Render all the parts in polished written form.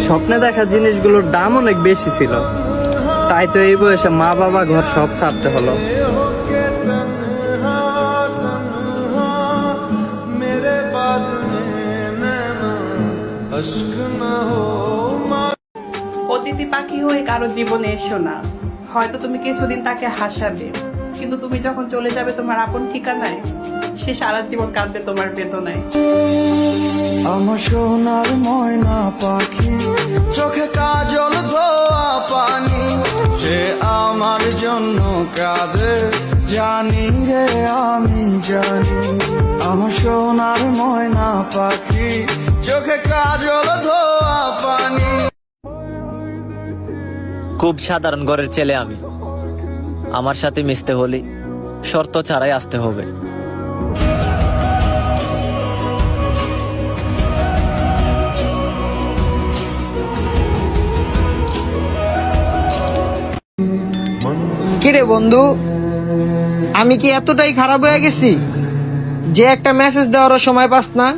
স্বপ্নে দেখা জিনিসগুলোর দাম অনেক বেশি ছিল, তাই তো এই বয়সে মা বাবা ঘর সব ছাড়তে হলো। অতিথি পাখি হয়ে কারো জীবনে এসো না। হয়তো তুমি কিছুদিন তাকে হাসাবে, কিন্তু তুমি যখন চলে যাবে তোমার আপন ঠিকানায়, সে সারা জীবন কাঁদবে তোমার বেদনায়। আমার সোনার ময়না পাখি, চোখে কাজল ধোয়া পানি, সে আমার জন্য কাঁদে জানি রে আমি জানি। আমার সোনার ময়না পাখি, চোখে কাজল ধোয়া পানি। খুব সাধারণ ঘরের ছেলে আমি। আমার সাথে মিশতে হলে শর্ত ছাড়াই আসতে হবে। কিরে বন্ধু, আমি কি এতটাই খারাপ হয়ে গেছি যে একটা মেসেজ দেওয়ার সময় পাস না?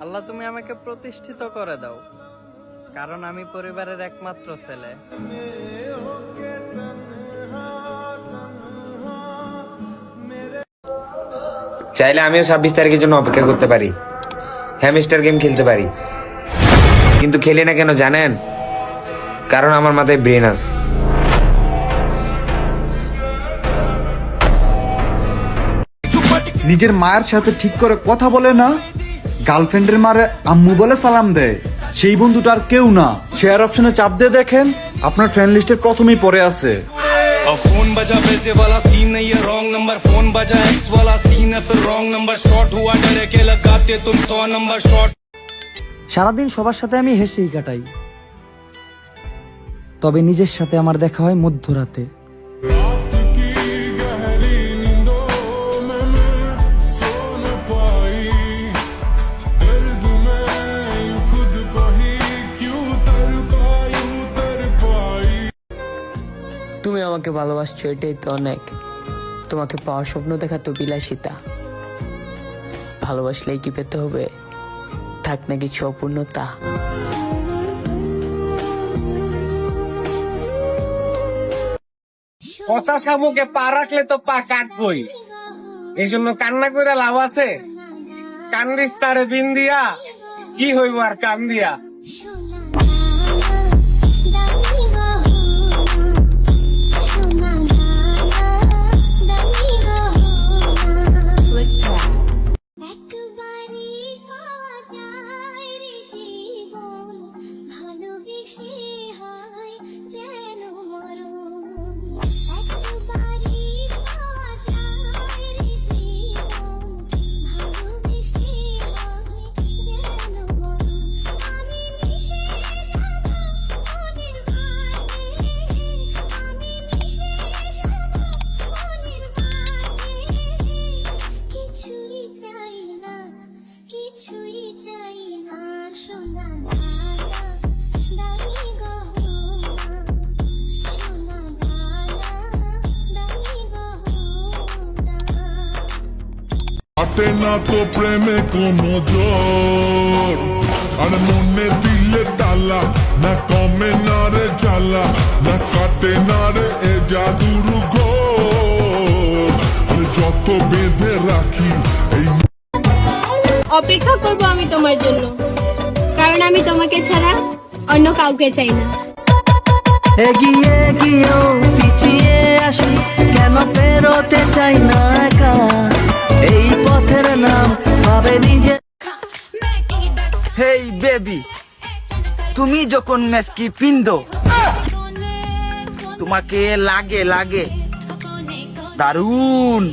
আল্লাহ তুমি আমাকে প্রতিষ্ঠিত করে দাও, কারণ আমি পরিবারের একমাত্র ছেলে। চাইলে আমিও 26 তারিখের জন্য অপেক্ষা করতে পারি, হ্যামস্টার গেম খেলতে পারি, কিন্তু খেলি না কেন জানেন? কারণ আমার মাথায় ব্রেন আছে। নিজের মায়ের সাথে ঠিক করে কথা বলে না, গার্লফ্রেন্ডের মারে আম্মু বলে সালাম দেয়। সেই বন্ধুটা আর কেউ না। শেয়ার অপশনে চাপ দিয়ে দেখেন, আপনার ফ্রেন্ড লিস্টের প্রথমেই পড়ে আছে। फोन बजा पैसे वाला सीन नहीं है रॉन्ग नंबर, फोन बजा एक्स वाला सीन है फिर रॉन्ग नंबर, शॉट हुआ डरे के लगाते तुम 100 नंबर शॉट। সারাদিন সবার সাথে আমি হেসেই কাটাই, তবে নিজের সাথে আমার দেখা হয় মধ্যরাতে। তুমি আমাকে ভালোবাসছো, এটাই তো অনেক। তোমাকে পাওয়ার স্বপ্ন দেখা তো বিলাসিতা। ভালোবাসলেই কি পেতে হবে? থাক না কিছু অপূর্ণতা। পচা শামুকে পা রাখলে তো পা কাটবই, এই জন্য কান্না করে লাভ আছে? কান্দিস তারে বিন দিয়া, কি হইব আর কান দিয়া। কাটে না তো প্রেমে কোনো জোর, আর মনে দিলে তালা না কমে না রে জ্বালা, না কাটে না রে এ জাদুর ঘোর, আর যত বেঁধে রাখি এই। অপেক্ষা করব আমি তোমার জন্য, কারণ আমি তোমাকে ছাড়া অন্য কাউকে চাই না। এগিয়ে গিয়েও পিছিয়ে আসি, কেন পেরোতে চাই না একা, এই পথের নাম ভাবে নিজে। হেই বেবি, তুমি যখন মেসকি পিন্দো তোমাকে লাগে লাগে দারুন।